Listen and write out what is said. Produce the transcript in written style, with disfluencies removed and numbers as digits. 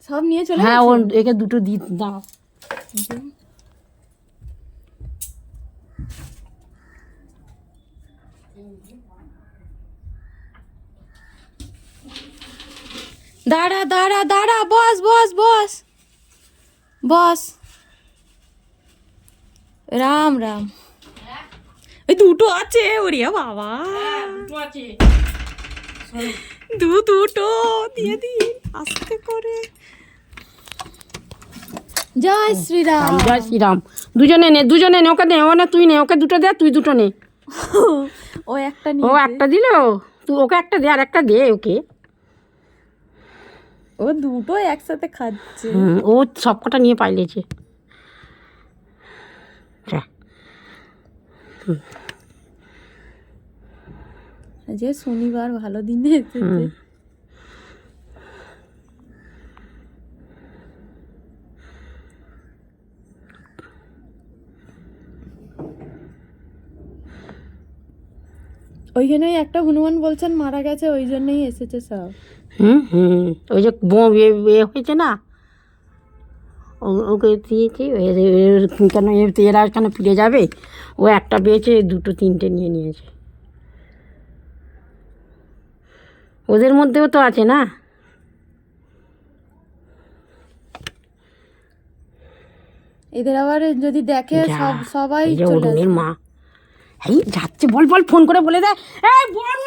সব নিয়ে চলে হ্যাঁ, ও গেছে? একে দুটো দাও। দাঁড়া দাঁড়া দাঁড়া, বস বস বস বস। রাম রাম। এই দুটো আছে, ওরে বাবা, দুটো দিয়ে দি আস্তে করে। জয় শ্রীরাম। জয় শ্রীরাম। দুজনে নে, দুজনে নে, ওকে নে, ও না তুই নে, ওকে দুটো দে, তুই দুটো নে। ও একটা ও নিয়ে, একটা দিল, তুই ওকে একটা দে, আর একটা দে ওকে। ও দুটো একসাথে খাচ্ছে। ও সব কটা নিয়ে পাইলেছে। যে শনিবার ভালো দিনে এসেছে। ওইখানে একটা হনুমান বলছেন মারা গেছে, ওই জন্যই এসেছে সব। ওই যে হয়েছে না, ওকে দিয়েছি। কেন এরা কেন ফিরে যাবে, ও একটা পেয়েছে, দুটো তিনটে নিয়ে নিয়েছে। ওদের মধ্যেও তো আছে না। এদের আবার যদি দেখে সবাই চলে আসবে। মা এই যাচ্ছে, বল বল, ফোন করে বলে দেয়, এই বড়